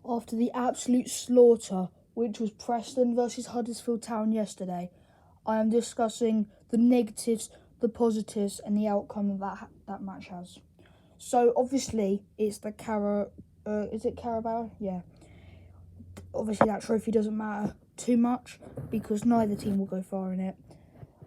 after the absolute slaughter, which was Preston versus Huddersfield Town yesterday. I am discussing the negatives, the positives, and the outcome that match has. So obviously, it's the is it Carabao? Yeah. Obviously, that trophy doesn't matter too much because neither team will go far in it.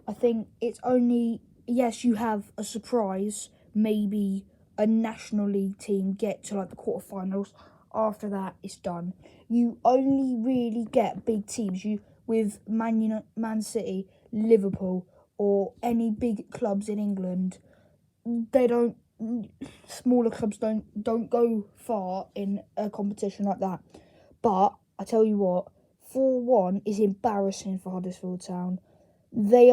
I think it's only, yes, you have a surprise, maybe a National League team get to like the quarterfinals. After that, it's done. You only really get big teams. With Man City, Liverpool, or any big clubs in England. They don't. Smaller clubs don't go far in a competition like that. But I tell you what, 4-1 is embarrassing for Huddersfield Town. They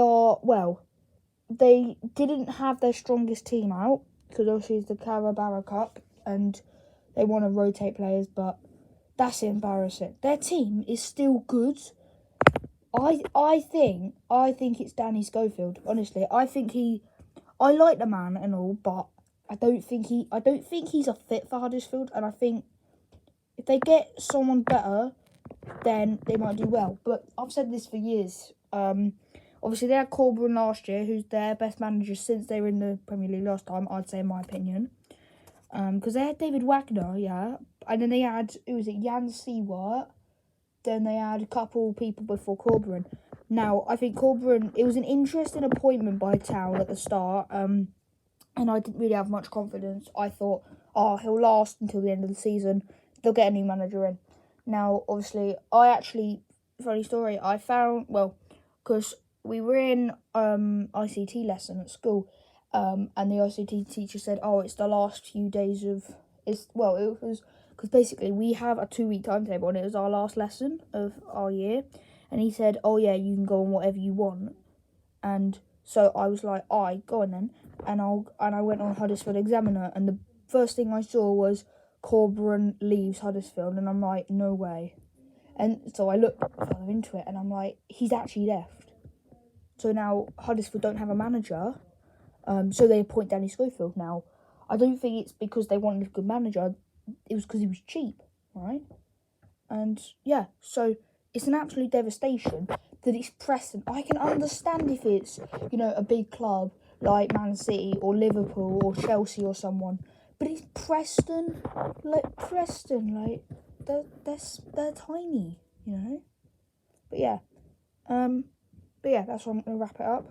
didn't have their strongest team out because obviously it's the Carabao Cup and they want to rotate players, but that's embarrassing. Their team is still good. I think it's Danny Schofield. Honestly, I like the man and all, but I don't think he's a fit for Huddersfield, and I think if they get someone better, then they might do well. But I've said this for years. Obviously, they had Corberan last year, who's their best manager since they were in the Premier League last time, I'd say, in my opinion. Because they had David Wagner, yeah. And then they had, Jan Sewart. Then they had a couple people before Corberan. Now, I think Corberan, it was an interesting appointment by Town at the start. And I didn't really have much confidence. I thought, he'll last until the end of the season. They'll get a new manager in. Now, obviously, funny story, I found, because we were in ICT lesson at school, and the ICT teacher said, it's the last few days it was, because basically we have a 2-week timetable, and it was our last lesson of our year, and he said, you can go on whatever you want, and so I was like, go on then, and I went on Huddersfield Examiner, and the first thing I saw was Corberan leaves Huddersfield, and I'm like, no way. And so I looked further into it, and I'm like, he's actually left. So now Huddersfield don't have a manager, so they appoint Danny Schofield. Now, I don't think it's because they wanted a good manager, it was because he was cheap, right? And yeah, so it's an absolute devastation that it's Preston. I can understand if it's, a big club like Man City or Liverpool or Chelsea or someone, but it's Preston. They're tiny, But yeah, that's why I'm gonna wrap it up.